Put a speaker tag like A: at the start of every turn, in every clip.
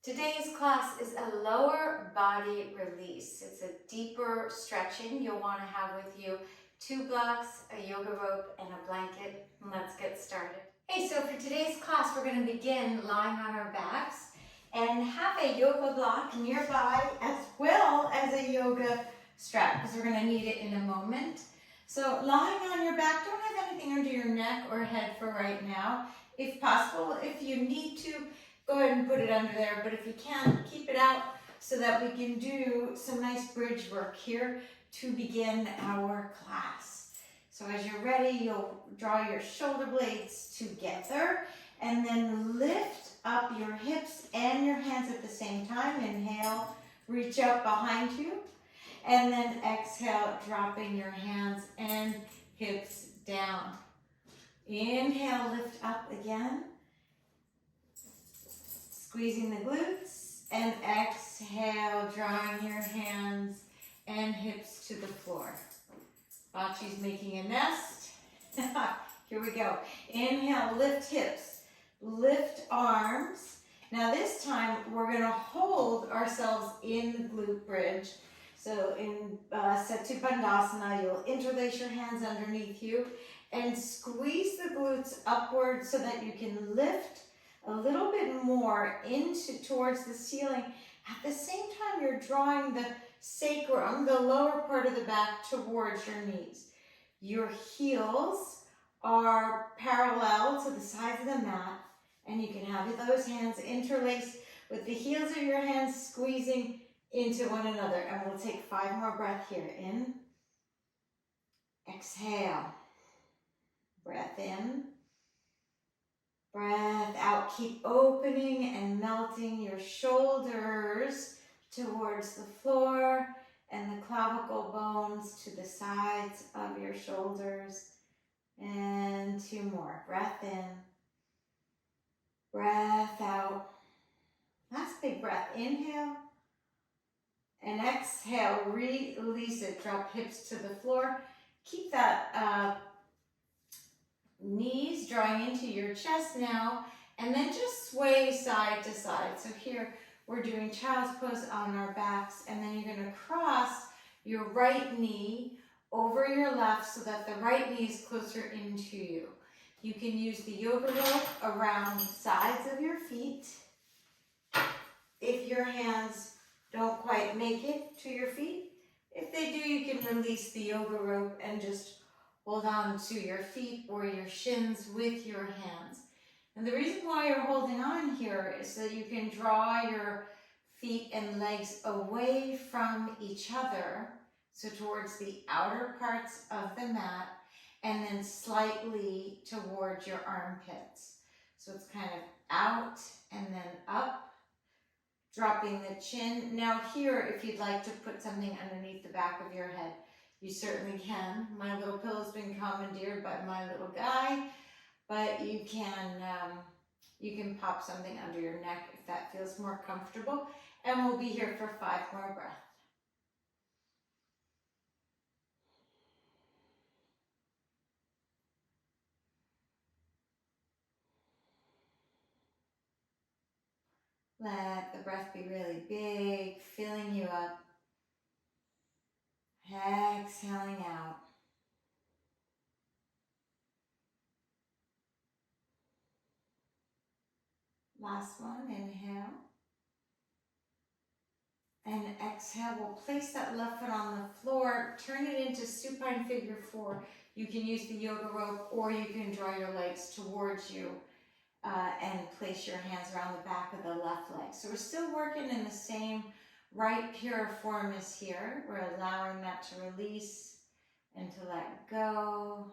A: Today's class is a lower body release. It's a deeper stretching. You'll want to have with you 2 blocks, a yoga rope, and a blanket. Let's get started. Hey, so for today's class, we're going to begin lying on our backs and have a yoga block nearby as well as a yoga strap because we're going to need it in a moment. So lying on your back, don't have anything under your neck or head for right now. If possible, if you need to, go ahead and put it under there, but if you can't, keep it out so that we can do some nice bridge work here to begin our class. So as you're ready, you'll draw your shoulder blades together and then lift up your hips and your hands at the same time. Inhale, reach up behind you, and then exhale, dropping your hands and hips down. Inhale, lift up again. Squeezing the glutes, and exhale, drawing your hands and hips to the floor. Bachi's making a nest. Here we go. Inhale, lift hips, lift arms. Now this time we're going to hold ourselves in the glute bridge. So in Setu Bandhasana, you'll interlace your hands underneath you and squeeze the glutes upward so that you can lift a little bit more towards the ceiling. At the same time, you're drawing the sacrum, the lower part of the back, towards your knees. Your heels are parallel to the sides of the mat, and you can have those hands interlaced with the heels of your hands squeezing into one another. And we'll take 5 more breaths here. In, exhale, breath in, breath out. Keep opening and melting your shoulders towards the floor and the clavicle bones to the sides of your shoulders. And 2 more. Breath in, breath out. Last big breath. Inhale and exhale. Release it. Drop hips to the floor. Keep that knees drawing into your chest now, and then just sway side to side. So here we're doing child's pose on our backs, and then you're going to cross your right knee over your left so that the right knee is closer into you. You can use the yoga rope around the sides of your feet. If your hands don't quite make it to your feet, if they do, you can release the yoga rope and just hold on to your feet or your shins with your hands. And the reason why you're holding on here is so that you can draw your feet and legs away from each other, so towards the outer parts of the mat, and then slightly towards your armpits. So it's kind of out and then up, dropping the chin. Now here, if you'd like to put something underneath the back of your head, you certainly can. My little pillow's been commandeered by my little guy, but you can pop something under your neck if that feels more comfortable. And we'll be here for 5 more breaths. Let the breath be really big, filling you up. Exhaling out. Last one, inhale. And exhale, we'll place that left foot on the floor, turn it into supine figure 4. You can use the yoga rope, or you can draw your legs towards you and place your hands around the back of the left leg. So we're still working in the same right piriform as here. We're allowing that to release and to let go.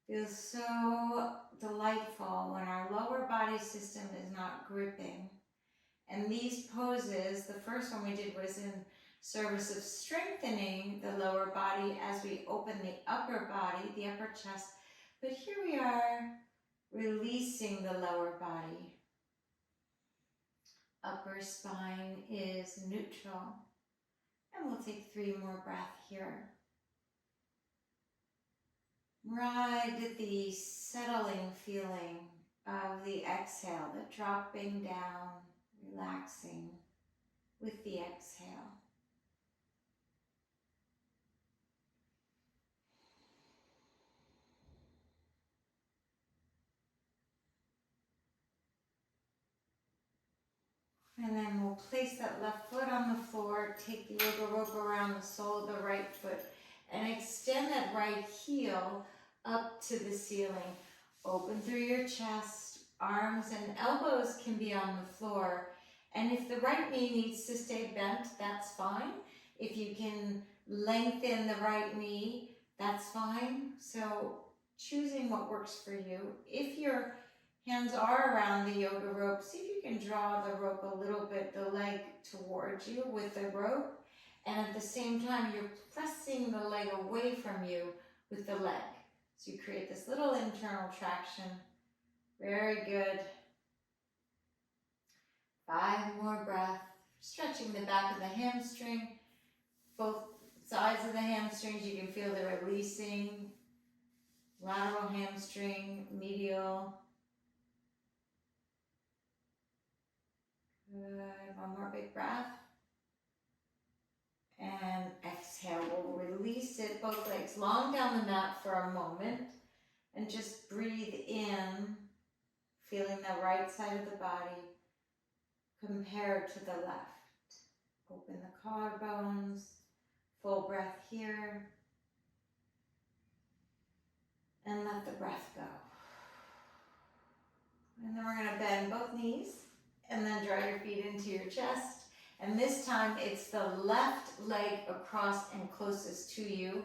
A: Feels so delightful when our lower body system is not gripping. And these poses, the first one we did was in service of strengthening the lower body as we open the upper body, the upper chest. But here we are releasing the lower body. Upper spine is neutral. And we'll take 3 more breaths here. Right at the settling feeling of the exhale, the dropping down, relaxing with the exhale. And then we'll place that left foot on the floor, take the yoga rope around the sole of the right foot, and extend that right heel up to the ceiling. Open through your chest, arms and elbows can be on the floor. And if the right knee needs to stay bent, that's fine. If you can lengthen the right knee, that's fine. So choosing what works for you. If your hands are around the yoga rope, see if you can draw the rope a little bit, the leg towards you with the rope. And at the same time, you're pressing the leg away from you with the leg. So you create this little internal traction. Very good. 5 more breaths. Stretching the back of the hamstring. Both sides of the hamstrings, you can feel they're releasing. Lateral hamstring, medial. Good. 1 more big breath. And exhale. We'll release it, both legs long down the mat for a moment. And just breathe in, feeling the right side of the body compared to the left. Open the collarbones. Full breath here. And let the breath go. And then we're going to bend both knees and then draw your feet into your chest. And this time it's the left leg across and closest to you.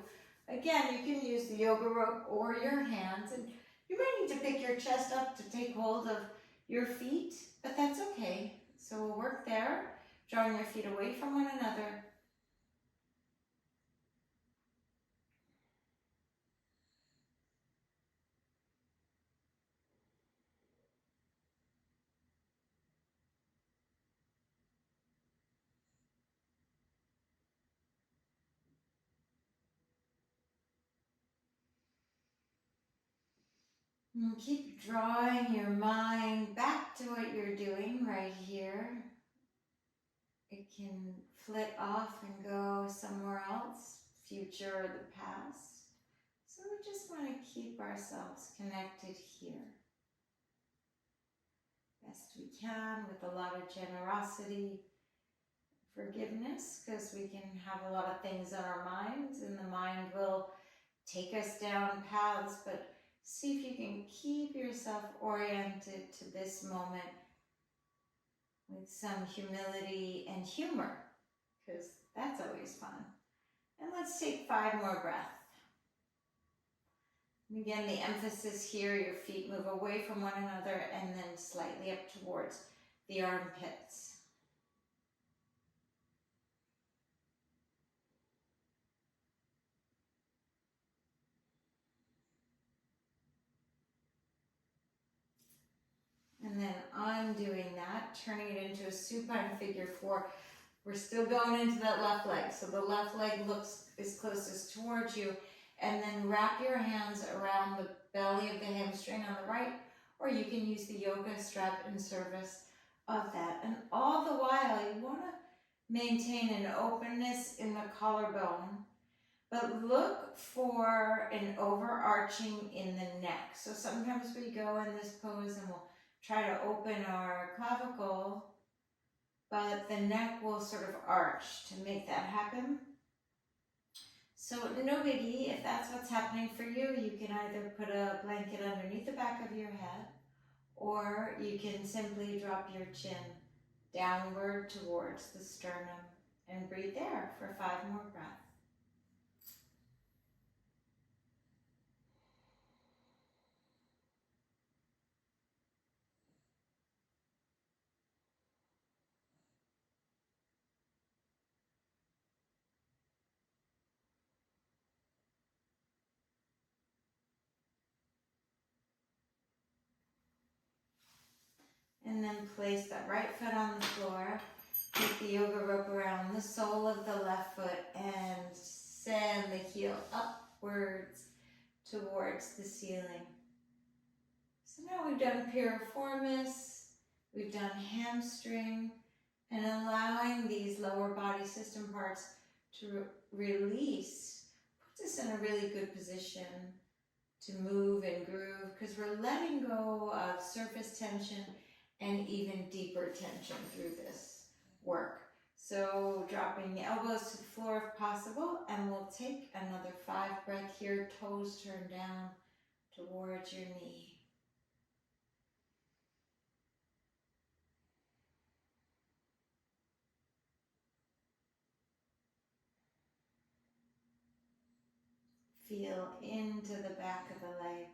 A: Again, you can use the yoga rope or your hands. And you might need to pick your chest up to take hold of your feet, but that's okay. So we'll work there, drawing your feet away from one another. And keep drawing your mind back to what you're doing right here. It can flit off and go somewhere else, future or the past. So we just want to keep ourselves connected here. Best we can, with a lot of generosity, forgiveness, because we can have a lot of things on our minds and the mind will take us down paths, but see if you can keep yourself oriented to this moment with some humility and humor, because that's always fun. And let's take 5 more breaths. And again, the emphasis here, your feet move away from one another and then slightly up towards the armpits. And then undoing that, turning it into a supine figure 4. We're still going into that left leg. So the left leg is closest towards you. And then wrap your hands around the belly of the hamstring on the right, or you can use the yoga strap in service of that. And all the while, you want to maintain an openness in the collarbone, but look for an overarching in the neck. So sometimes we go in this pose and we'll try to open our clavicle, but the neck will sort of arch to make that happen. So no biggie, if that's what's happening for you, you can either put a blanket underneath the back of your head, or you can simply drop your chin downward towards the sternum and breathe there for 5 more breaths. And then place that right foot on the floor. Take the yoga rope around the sole of the left foot and send the heel upwards towards the ceiling. So now we we've done piriformis, we've done hamstring, and allowing these lower body system parts to release puts us in a really good position to move and groove, because we're letting go of surface tension and even deeper tension through this work. So dropping the elbows to the floor if possible, and we'll take another 5 breaths here, toes turned down towards your knee. Feel into the back of the leg.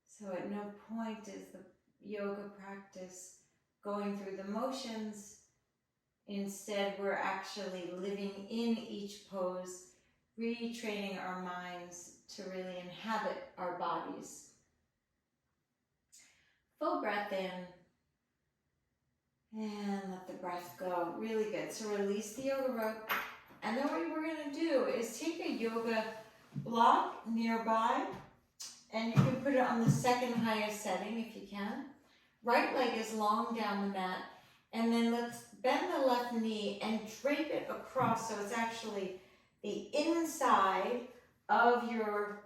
A: So at no point is the yoga practice going through the motions. Instead, we're actually living in each pose, retraining our minds to really inhabit our bodies. Full breath in, and let the breath go. Really good. So release the yoga rope. And then what we're going to do is take a yoga block nearby, and you can put it on the second highest setting if you can. Right leg is long down the mat, and then let's bend the left knee and drape it across so it's actually the inside of your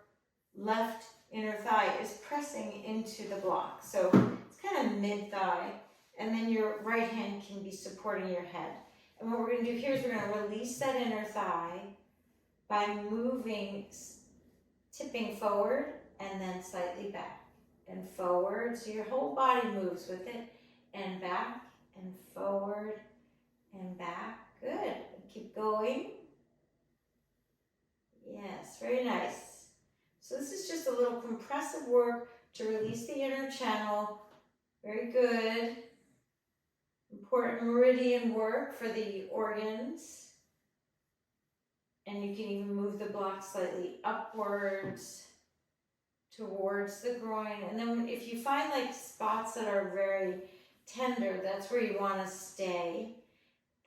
A: left inner thigh is pressing into the block. So it's kind of mid-thigh, and then your right hand can be supporting your head. And what we're going to do here is we're going to release that inner thigh by moving, tipping forward and then slightly back and forward. So your whole body moves with it, and back and forward and back. Good. Keep going. Yes, very nice. So this is just a little compressive work to release the inner channel. Very good. Important meridian work for the organs. And you can even move the block slightly upwards towards the groin. And then if you find like spots that are very tender, that's where you want to stay.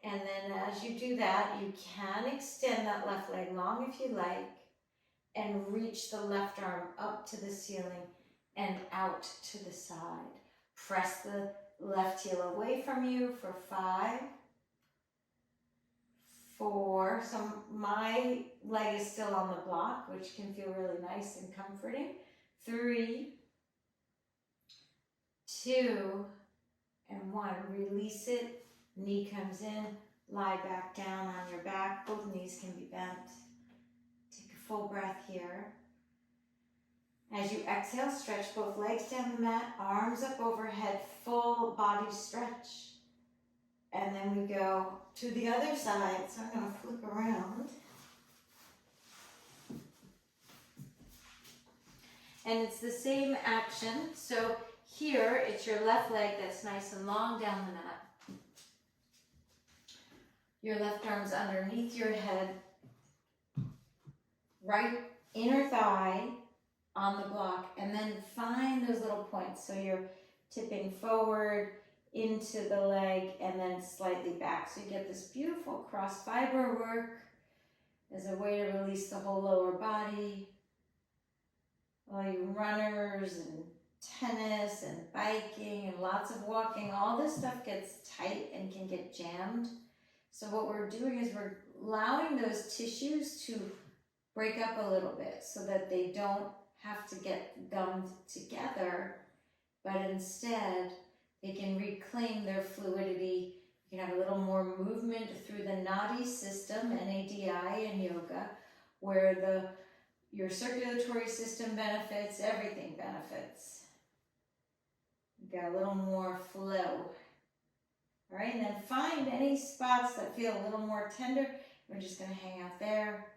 A: And then as you do that, you can extend that left leg long if you like, and reach the left arm up to the ceiling and out to the side. Press the left heel away from you for 5, 4. So my leg is still on the block, which can feel really nice and comforting. 3, 2, and 1. Release it. Knee comes in. Lie back down on your back. Both knees can be bent. Take a full breath here. As you exhale, stretch both legs down the mat, arms up overhead, full body stretch. And then we go to the other side. So I'm going to flip around. And it's the same action. So here, it's your left leg that's nice and long down the mat. Your left arm's underneath your head. Right inner thigh on the block. And then find those little points. So you're tipping forward into the leg and then slightly back. So you get this beautiful cross fiber work as a way to release the whole lower body. All you runners and tennis and biking and lots of walking, all this stuff gets tight and can get jammed. So what we're doing is we're allowing those tissues to break up a little bit so that they don't have to get gummed together, but instead they can reclaim their fluidity. You can have a little more movement through the nadi system, NADI in yoga, where your circulatory system benefits, everything benefits. You got a little more flow. All right, and then find any spots that feel a little more tender. We're just going to hang out there,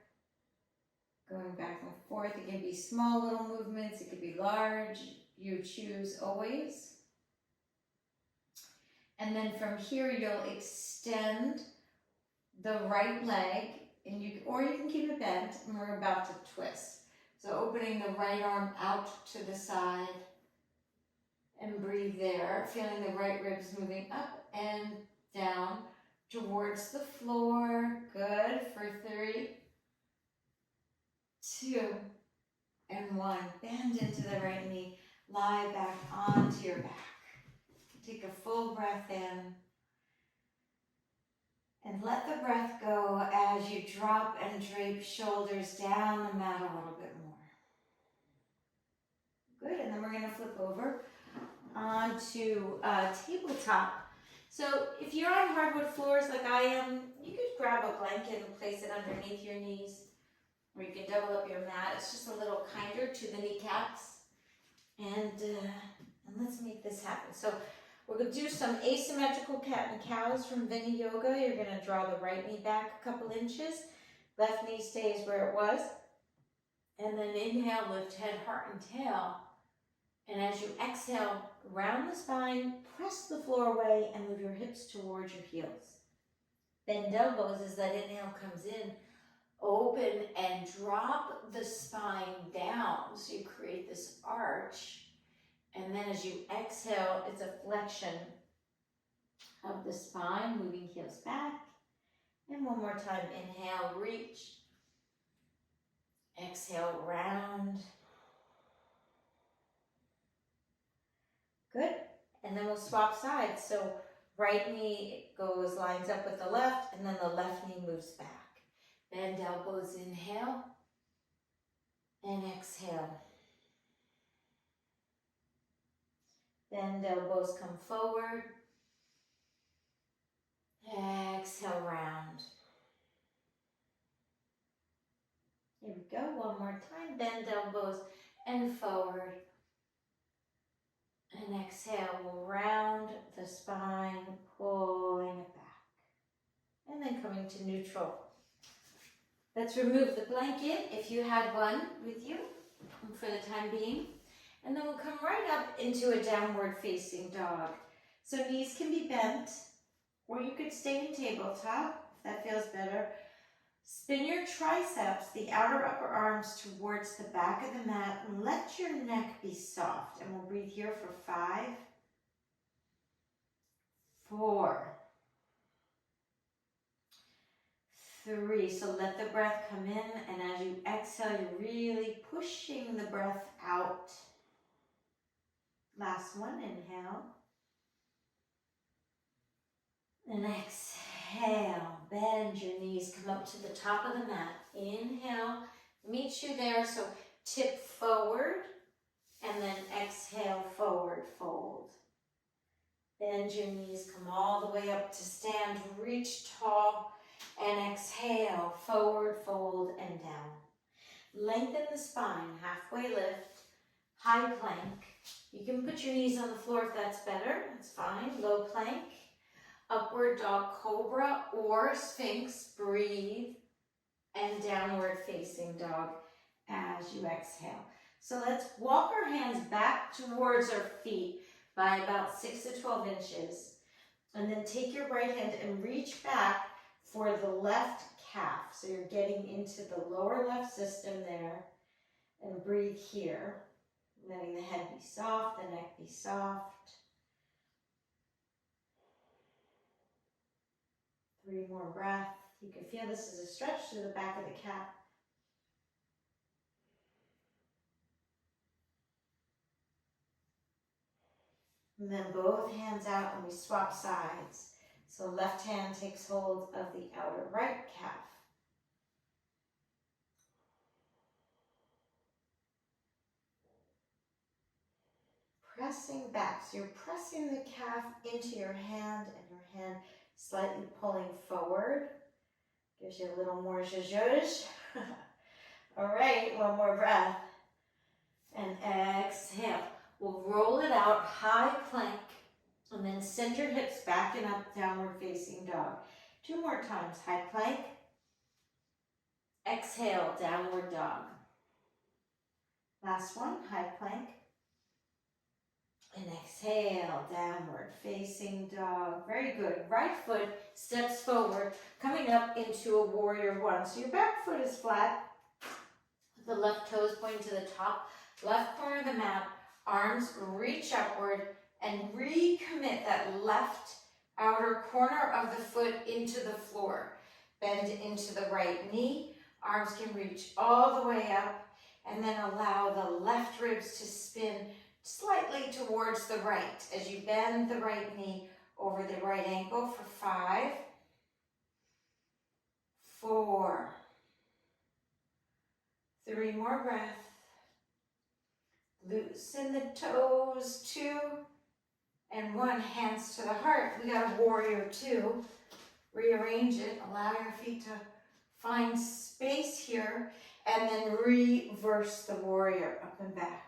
A: going back and forth. It can be small little movements. It could be large. You choose always. And then from here, you'll extend the right leg, and or you can keep it bent, and we're about to twist. So opening the right arm out to the side, and breathe there, feeling the right ribs moving up and down towards the floor. Good. For 3, 2, and 1. Bend into the right knee. lie back onto your back. Take a full breath in. And let the breath go as you drop and drape shoulders down the mat a little bit more. Good, and then we're gonna flip over onto tabletop. So if you're on hardwood floors like I am, you could grab a blanket and place it underneath your knees, or you can double up your mat. It's just a little kinder to the kneecaps. And let's make this happen. So we're going to do some asymmetrical cat and cows from Vinny Yoga. You're going to draw the right knee back a couple inches. Left knee stays where it was. And then inhale, lift head, heart, and tail. And as you exhale, round the spine, press the floor away, and move your hips towards your heels. Bend elbows as that inhale comes in. Open and drop the spine down. So you create this arch. And then as you exhale, it's a flexion of the spine, moving heels back. And one more time, inhale, reach. Exhale, round. Good. And then we'll swap sides. So right knee lines up with the left, and then the left knee moves back. Bend elbows, inhale. And exhale. Bend elbows, come forward. Exhale, round. Here we go, one more time. Bend elbows and forward. And exhale, we'll round the spine, pulling it back. And then coming to neutral. Let's remove the blanket if you had one with you for the time being. And then we'll come right up into a downward facing dog. So knees can be bent, or you could stay in tabletop if that feels better. Spin your triceps, the outer upper arms, towards the back of the mat, and let your neck be soft. And we'll breathe here for 5, 4, 3. So let the breath come in, and as you exhale, you're really pushing the breath out. Last one, inhale. And exhale, bend your knees, come up to the top of the mat. Inhale, meet you there, so tip forward, and then exhale, forward fold. Bend your knees, come all the way up to stand, reach tall, and exhale, forward fold and down. Lengthen the spine, halfway lift, high plank. You can put your knees on the floor if that's better, that's fine. Low plank, upward dog cobra or sphinx, breathe, and downward facing dog as you exhale. So let's walk our hands back towards our feet by about 6 to 12 inches. And then take your right hand and reach back for the left calf. So you're getting into the lower left system there. And breathe here. Letting the head be soft, the neck be soft. 3 more breaths. You can feel this is a stretch to the back of the calf. And then both hands out and we swap sides. So left hand takes hold of the outer right calf. Pressing back. So you're pressing the calf into your hand and your hand slightly pulling forward. Gives you a little more zhuzh. All right, one more breath. And exhale. We'll roll it out, high plank, and then send your hips back and up, downward facing dog. 2 more times, high plank. Exhale, downward dog. Last one, high plank. And exhale, downward facing dog. Very good. Right foot steps forward, coming up into a warrior 1. So your back foot is flat, the left toes pointing to the top, left corner of the mat, arms reach upward, and recommit that left outer corner of the foot into the floor. Bend into the right knee, arms can reach all the way up, and then allow the left ribs to spin slightly towards the right as you bend the right knee over the right ankle for 5, 4, 3 more breaths. Loosen the toes, 2 and 1, hands to the heart. We got a warrior 2. Rearrange it, allow your feet to find space here, and then reverse the warrior up and back.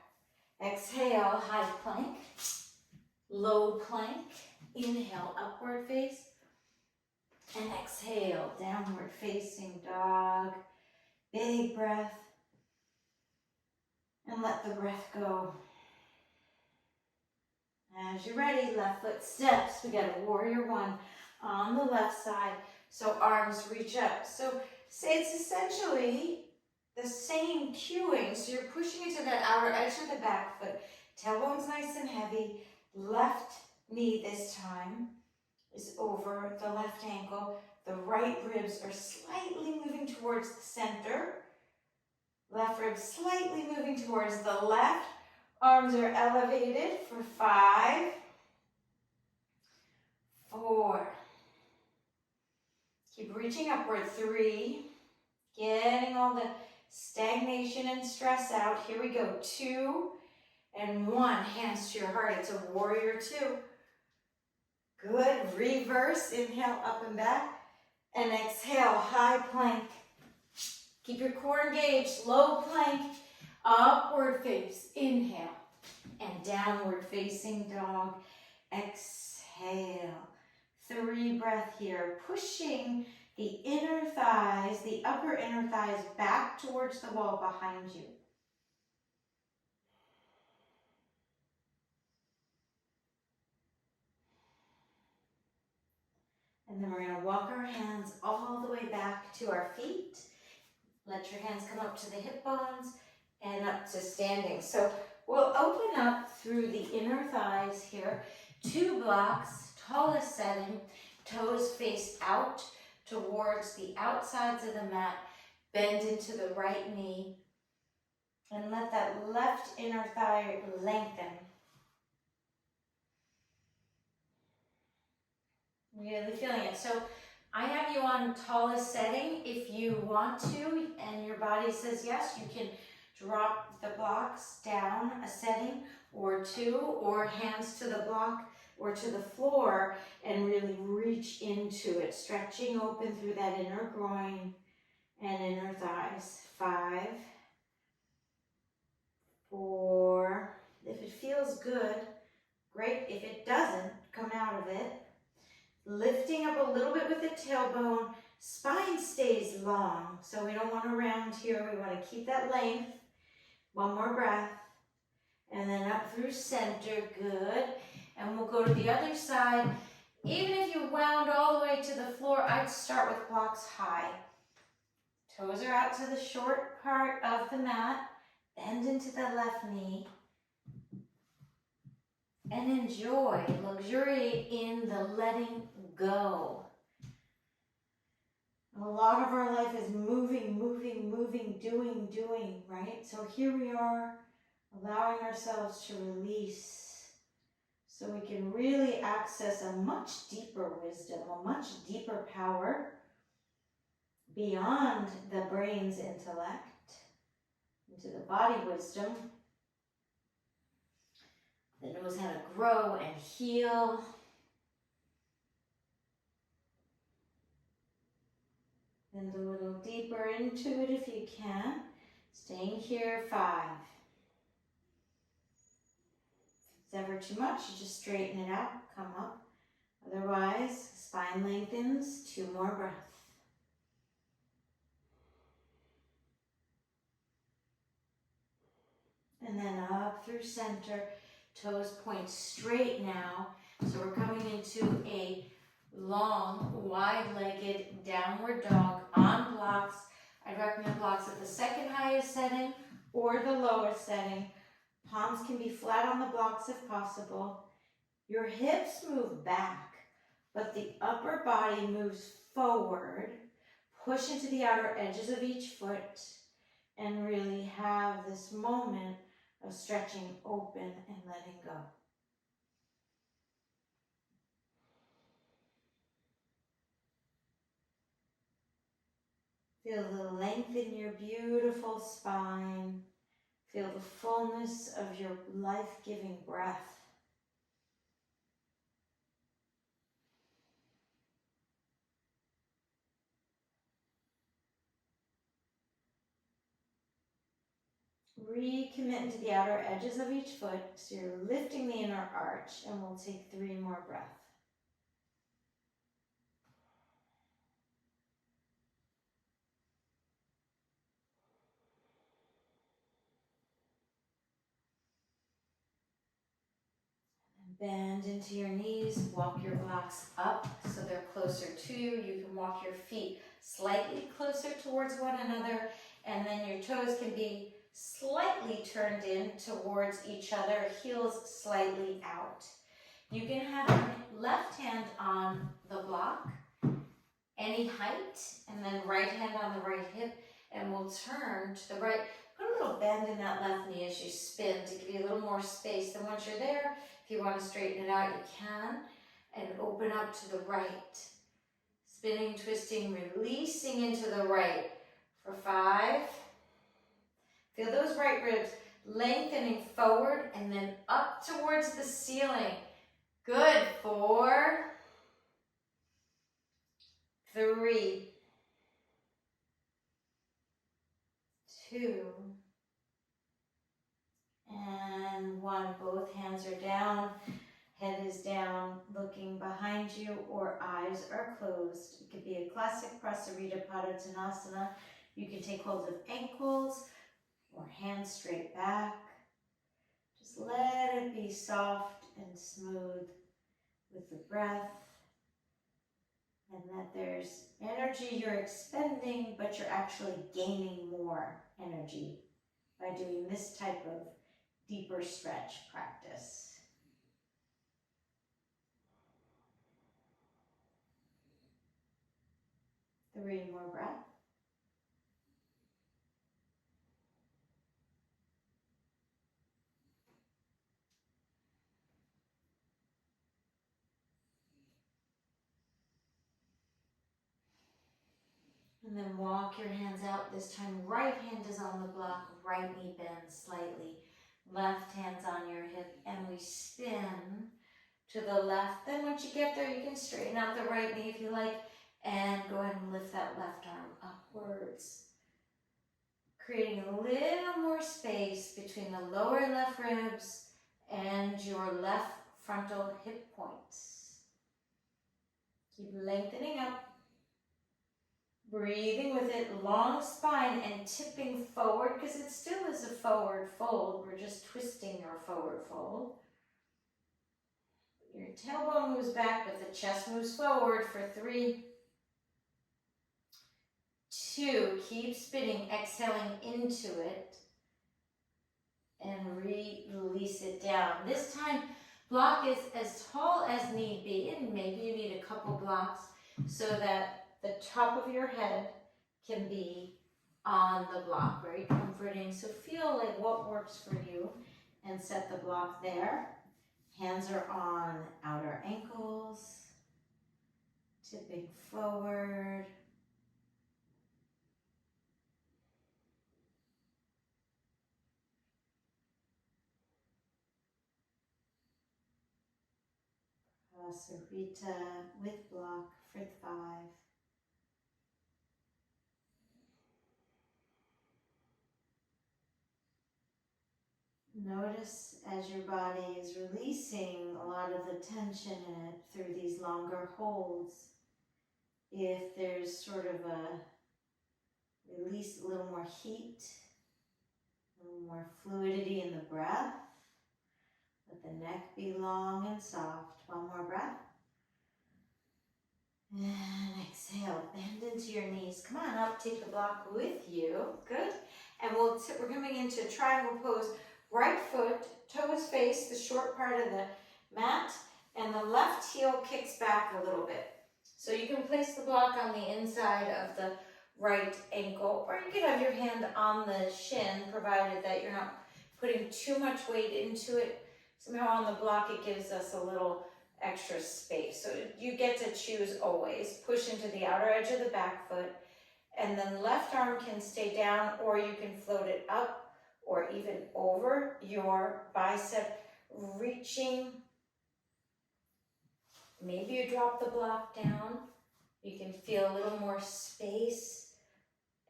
A: Exhale, high plank, low plank. Inhale, upward face, and exhale, downward facing dog. Big breath, and let the breath go. As you're ready, left foot steps. We got a warrior 1 on the left side, so arms reach up. So say it's essentially the same cueing. So you're pushing into that outer edge of the back foot. Tailbone's nice and heavy. Left knee this time is over the left ankle. The right ribs are slightly moving towards the center. Left rib slightly moving towards the left. Arms are elevated for 5, 4. Keep reaching upward. 3. Getting all the stagnation and stress out. Here we go. 2 and 1. Hands to your heart. It's a warrior 2. Good. Reverse. Inhale, up and back. And exhale, high plank. Keep your core engaged. Low plank. Upward face. Inhale. And downward facing dog. Exhale. 3 breath here. Pushing the inner thighs, the upper inner thighs back towards the wall behind you. And then we're going to walk our hands all the way back to our feet. Let your hands come up to the hip bones and up to standing. So we'll open up through the inner thighs here. 2 blocks, tallest setting, toes face out towards the outsides of the mat. Bend into the right knee and let that left inner thigh lengthen. Really feeling it. So I have you on tallest setting. If you want to and your body says yes, you can drop the blocks down a setting or 2, or hands to the block or to the floor and really reach into it, stretching open through that inner groin and inner thighs. 5, 4. If it feels good, great. If it doesn't, come out of it. Lifting up a little bit with the tailbone. Spine stays long, so we don't want to round here. We want to keep that length. 1 more breath. And then up through center. Good. And we'll go to the other side. Even if you wound all the way to the floor, I'd start with blocks high. Toes are out to the short part of the mat. Bend into the left knee. And enjoy, luxuriate in the letting go. A lot of our life is moving, doing, right? So here we are, allowing ourselves to release so we can really access a much deeper wisdom, a much deeper power beyond the brain's intellect, into the body wisdom that knows how to grow and heal. And a little deeper into it if you can. Staying here, 5. If it's ever too much, you just straighten it out, come up. Otherwise, spine lengthens, 2 more breaths. And then up through center. Toes point straight now. So we're coming into a long, wide-legged downward dog on blocks. I'd recommend blocks at the second highest setting or the lowest setting. Palms can be flat on the blocks if possible. Your hips move back, but the upper body moves forward. Push into the outer edges of each foot and really have this moment of stretching open and letting go. Feel the length in your beautiful spine. Feel the fullness of your life-giving breath. Recommit to the outer edges of each foot, so you're lifting the inner arch, and we'll take 3 more breaths. Bend into your knees, walk your blocks up so they're closer to you. You can walk your feet slightly closer towards one another, and then your toes can be slightly turned in towards each other, heels slightly out. You can have your left hand on the block, any height, and then right hand on the right hip, and we'll turn to the right. Put a little bend in that left knee as you spin to give you a little more space. Then once you're there, if you want to straighten it out, you can, and open up to the right. Spinning, twisting, releasing into the right for 5. Feel those right ribs lengthening forward and then up towards the ceiling. Good. 4, 3, 2, and 1. Both hands are down, head is down, looking behind you, or eyes are closed. It could be a classic Prasarita Padottanasana. You can take hold of ankles or hands straight back. Just let it be soft and smooth with the breath, and that there's energy you're expending, but you're actually gaining more energy by doing this type of deeper stretch practice. Three more breaths. And then walk your hands out. This time, right hand is on the block, right knee bends slightly. Left hand's on your hip, and we spin to the left. Then once you get there, you can straighten out the right knee if you like, and go ahead and lift that left arm upwards. Creating a little more space between the lower left ribs and your left frontal hip points. Keep lengthening up. Breathing with it, long spine and tipping forward, because it still is a forward fold. We're just twisting your forward fold. Your tailbone moves back, but the chest moves forward for 3, 2. Keep spinning, exhaling into it, and release it down. This time, block is as tall as need be, and maybe you need a couple blocks so that the top of your head can be on the block, very comforting. So feel like what works for you and set the block there. Hands are on outer ankles, tipping forward. Prasarita with block for 5. Notice as your body is releasing a lot of the tension in it through these longer holds, if there's sort of a release, a little more heat, a little more fluidity in the breath. Let the neck be long and soft. 1 more breath. And exhale, bend into your knees. Come on up, take the block with you. Good. And we're coming into triangle pose. Right foot, toes face the short part of the mat, and the left heel kicks back a little bit. So you can place the block on the inside of the right ankle, or you can have your hand on the shin, provided that you're not putting too much weight into it. Somehow on the block it gives us a little extra space. So you get to choose always. Push into the outer edge of the back foot, and then left arm can stay down, or you can float it up or even over your bicep, reaching. Maybe you drop the block down. You can feel a little more space,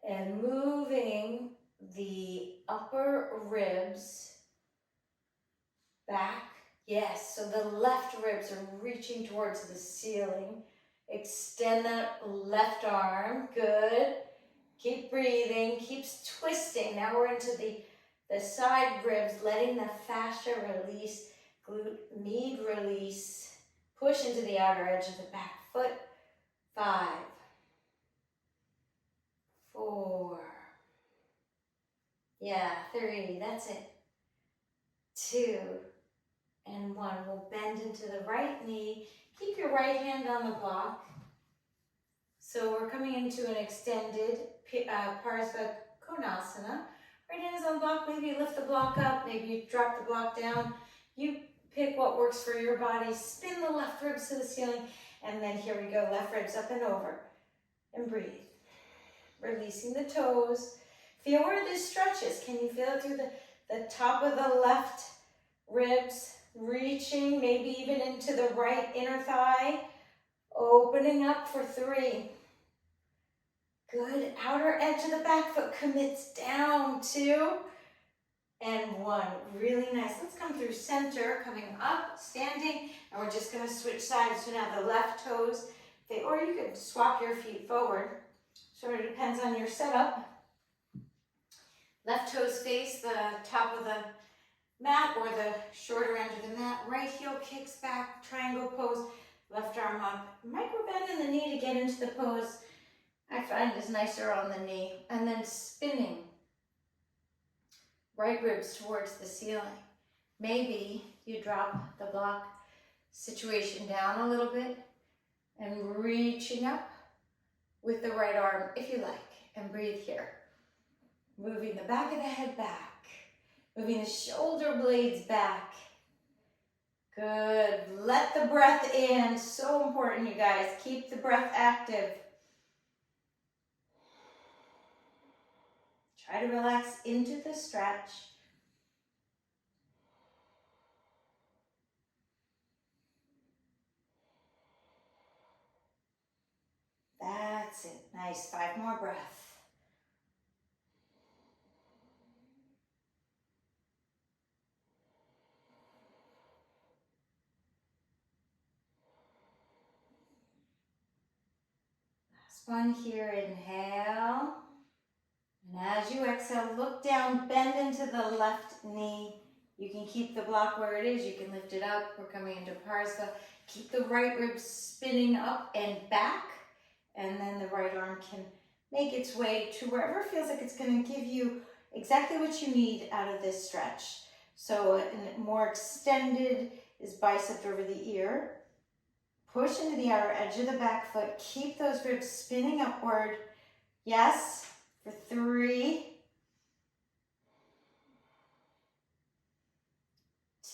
A: and moving the upper ribs back. Yes, so the left ribs are reaching towards the ceiling. Extend that left arm, good. Keep breathing, keeps twisting. Now we're into the side ribs, letting the fascia release, glute med release. Push into the outer edge of the back foot. 5, 4, yeah, 3, that's it. 2, and 1. We'll bend into the right knee. Keep your right hand on the block. So we're coming into an extended Parsva Konasana. Right hand is on the block. Maybe you lift the block up. Maybe you drop the block down. You pick what works for your body. Spin the left ribs to the ceiling. And then here we go. Left ribs up and over. And breathe. Releasing the toes. Feel where this stretches. Can you feel it through the top of the left ribs? Reaching maybe even into the right inner thigh. Opening up for 3. Good. Outer edge of the back foot commits down. 2 and 1. Really nice. Let's come through center, coming up, standing, and we're just going to switch sides. So now the left toes, or you could swap your feet forward. So it depends on your setup. Left toes face the top of the mat or the shorter end of the mat. Right heel kicks back, triangle pose. Left arm up. Micro bend in the knee to get into the pose. I find is nicer on the knee. And then spinning. Right ribs towards the ceiling. Maybe you drop the block situation down a little bit and reaching up with the right arm if you like. And breathe here. Moving the back of the head back. Moving the shoulder blades back. Good. Let the breath in. So important, you guys. Keep the breath active. Try to relax into the stretch. That's it. Nice. 5 more breaths. One here, inhale. And as you exhale, look down, bend into the left knee. You can keep the block where it is. You can lift it up. We're coming into Parsva. Keep the right ribs spinning up and back. And then the right arm can make its way to wherever it feels like it's going to give you exactly what you need out of this stretch. So more extended is bicep over the ear. Push into the outer edge of the back foot. Keep those ribs spinning upward. Yes, for 3,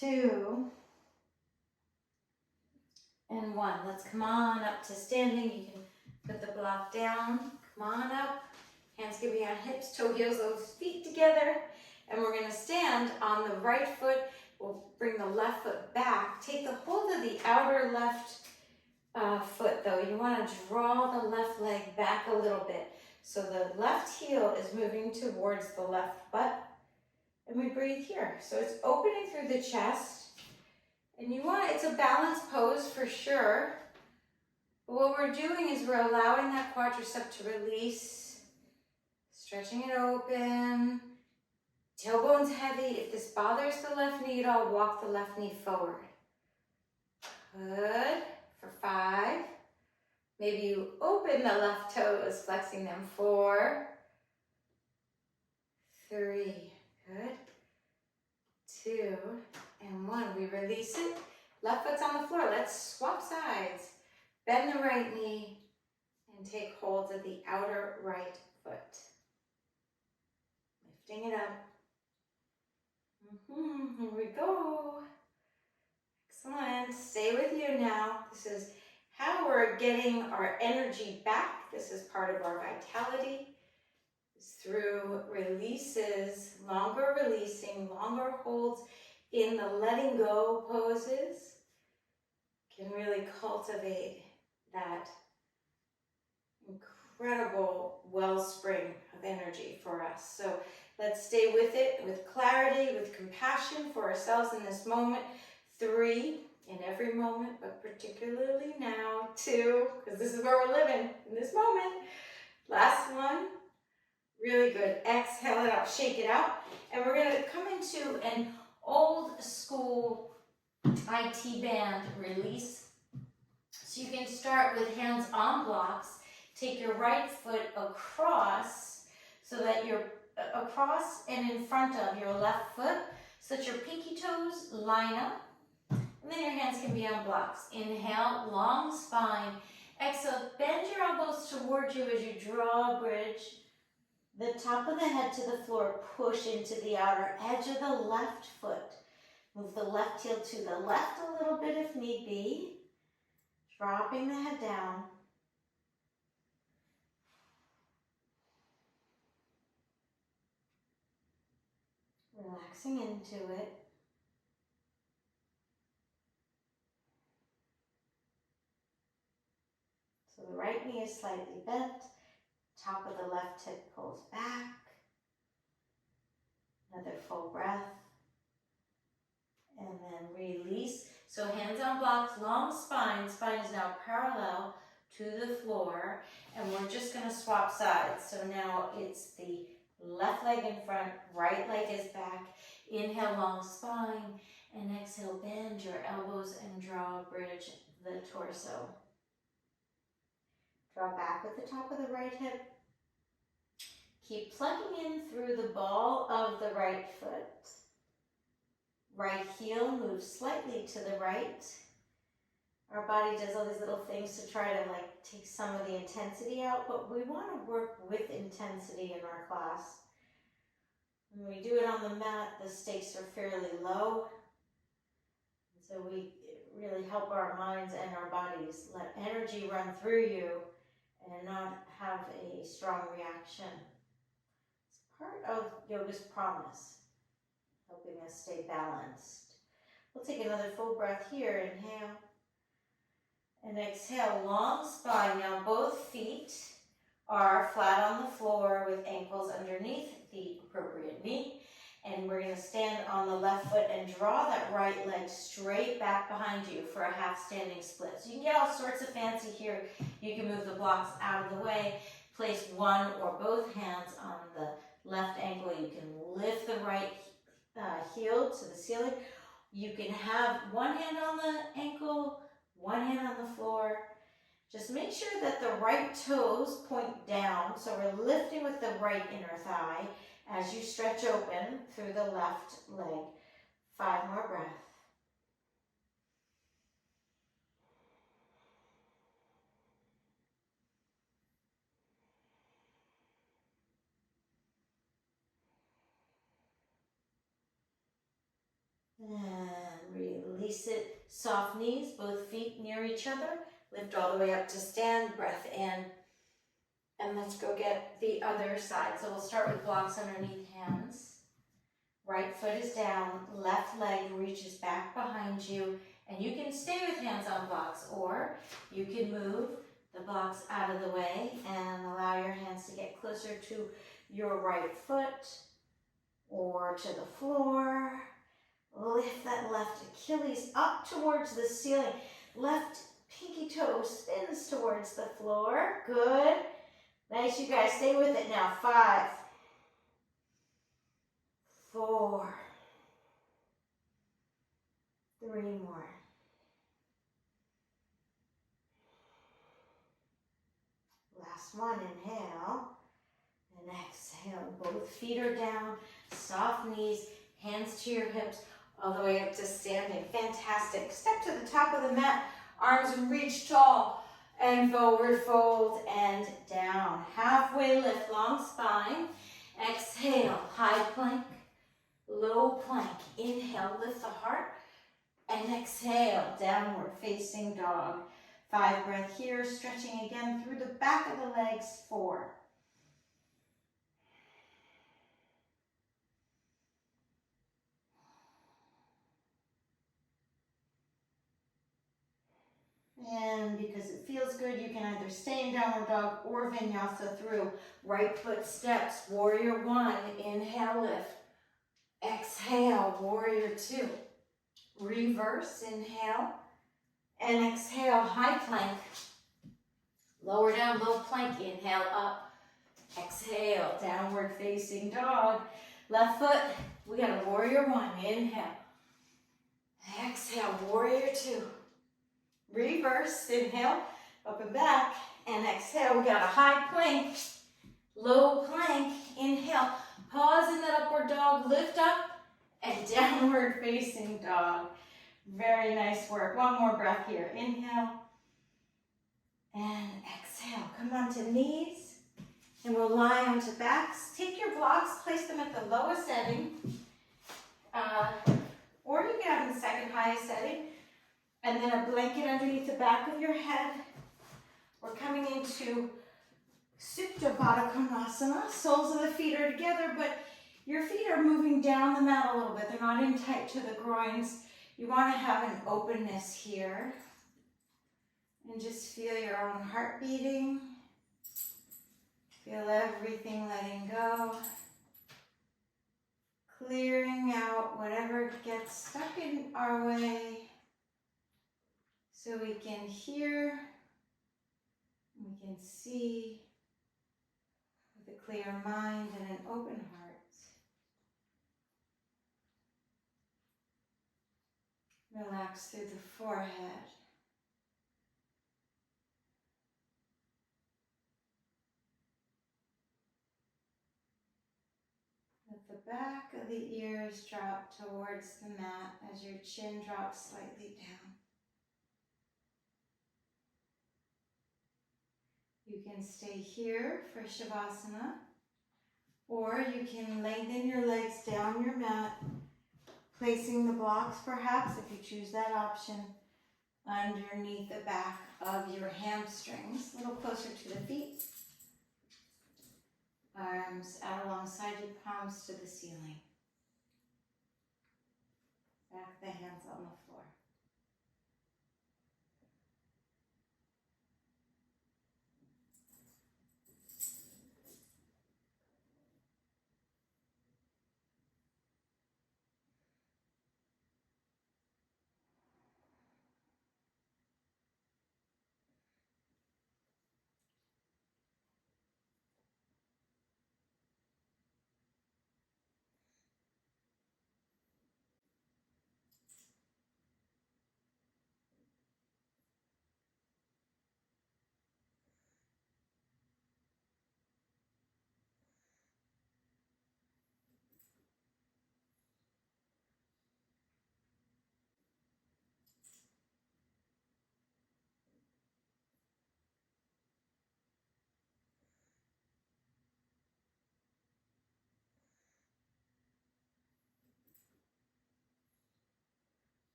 A: 2, and 1. Let's come on up to standing. You can put the block down. Come on up. Hands can be on hips, toe heels, those feet together. And we're going to stand on the right foot. We'll bring the left foot back. Take the hold of the outer left foot though. You want to draw the left leg back a little bit. So the left heel is moving towards the left butt. And we breathe here. So it's opening through the chest. And it's a balanced pose for sure. But what we're doing is we're allowing that quadricep to release. Stretching it open. Tailbone's heavy. If this bothers the left knee at all, walk the left knee forward. Good. For 5. Maybe you open the left toes, flexing them. 4, 3. Good. 2, and 1. We release it. Left foot's on the floor. Let's swap sides. Bend the right knee and take hold of the outer right foot. Lifting it up. Here we go. Excellent. Stay with you now. This is how we're getting our energy back. This is part of our vitality. It's through releases, longer releasing, longer holds in the letting go poses. Can really cultivate that incredible wellspring of energy for us. So let's stay with it, with clarity, with compassion for ourselves in this moment. 3, in every moment, but particularly now. 2, because this is where we're living, in this moment. Last one. Really good. Exhale it out, shake it out. And we're going to come into an old school IT band release. So you can start with hands on blocks. Take your right foot across so that you're across and in front of your left foot so that your pinky toes line up. And then your hands can be on blocks. Inhale, long spine. Exhale, bend your elbows towards you as you draw a bridge. The top of the head to the floor, push into the outer edge of the left foot. Move the left heel to the left a little bit if need be. Dropping the head down. Relaxing into it. So the right knee is slightly bent. Top of the left hip pulls back. Another full breath. And then release. So hands on blocks, long spine. Spine is now parallel to the floor. And we're just going to swap sides. So now it's the left leg in front, right leg is back. Inhale, long spine. And exhale, bend your elbows and draw a bridge the torso. Draw back with the top of the right hip. Keep plugging in through the ball of the right foot. Right heel moves slightly to the right. Our body does all these little things to try to take some of the intensity out, but we want to work with intensity in our class. When we do it on the mat, the stakes are fairly low. So we really help our minds and our bodies let energy run through you and not have a strong reaction. It's part of yoga's promise, helping us stay balanced. We'll take another full breath here. Inhale and exhale, long spine. Now both feet are flat on the floor with ankles underneath the appropriate knee. And we're going to stand on the left foot and draw that right leg straight back behind you for a half standing split. So you can get all sorts of fancy here. You can move the blocks out of the way, place one or both hands on the left ankle. You can lift the right heel to the ceiling. You can have one hand on the ankle, one hand on the floor. Just make sure that the right toes point down. So we're lifting with the right inner thigh as you stretch open through the left leg. 5 more breaths. And release it. Soft knees, both feet near each other. Lift all the way up to stand. Breath in. And let's go get the other side. So we'll start with blocks underneath hands. Right foot is down. Left leg reaches back behind you. And you can stay with hands on blocks, or you can move the blocks out of the way and allow your hands to get closer to your right foot or to the floor. Lift that left Achilles up towards the ceiling. Left pinky toe spins towards the floor. Good. Nice, you guys. Stay with it now. 5, 4, 3 more. Last one. Inhale and exhale. Both feet are down. Soft knees. Hands to your hips. All the way up to standing. Fantastic. Step to the top of the mat. Arms reach tall. And forward fold and down. Halfway lift, long spine. Exhale, high plank. low plank. Inhale, lift the heart, and exhale, downward facing dog. 5 breath here, stretching again through the back of the legs. 4. And because it feels good, you can either stay in downward dog or vinyasa through right foot steps. Warrior 1, inhale, lift. Exhale, warrior 2. Reverse, inhale, and exhale, high plank. Lower down, low plank, inhale, up. Exhale, downward facing dog. Left foot, we got a warrior 1, inhale. Exhale, warrior 2. Reverse, inhale, up and back, and exhale. We got a high plank, low plank, inhale. Pause in that upward dog, lift up, and downward facing dog. Very nice work. One more breath here. Inhale, and exhale. Come onto knees, and we'll lie onto backs. Take your blocks, place them at the lowest setting, or you can have them the second highest setting. And then a blanket underneath the back of your head. We're coming into Supta Baddha Konasana. Soles of the feet are together, but your feet are moving down the mat a little bit. They're not in tight to the groins. You want to have an openness here. And just feel your own heart beating. Feel everything letting go. Clearing out whatever gets stuck in our way. So we can hear, we can see with a clear mind and an open heart. Relax through the forehead. Let the back of the ears drop towards the mat as your chin drops slightly down. You can stay here for Shavasana, or you can lengthen your legs down your mat, placing the blocks perhaps, if you choose that option, underneath the back of your hamstrings, a little closer to the feet. Arms out alongside you, palms to the ceiling. Back of the hands on the floor.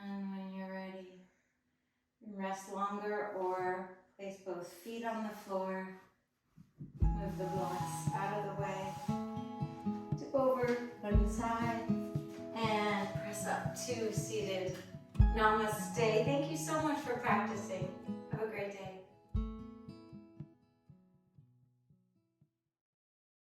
A: And when you're ready, rest longer or place both feet on the floor. Move the blocks out of the way. Tip over one side and press up to seated Namaste. Thank you so much for practicing.